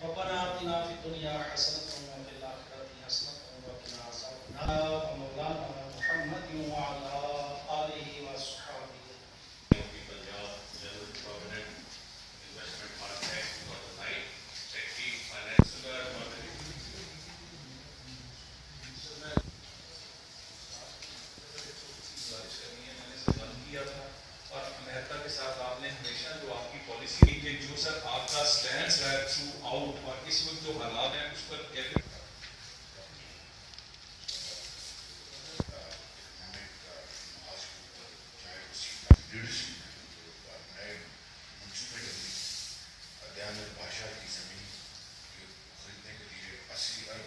रब्बना आतिना फिद दुनिया हसनतन व फिल आखिरति हसनतन व क़िना अज़ाबन्नार व मौलाना मुहम्मदिन व अला आलिहि व अस्हाबिहि। Punjab general provident investment fund है 2009 सेक्रेटरी फाइनेंस किया था। और मेहता के साथ आपने हमेशा जो आपकी पॉलिसी के जो सर आपका स्टैंड है थ्रू आउट और इस वक्त जो हालात हैं उस पर कैसे भाषा की जमीन खरीदने के लिए 80 अरब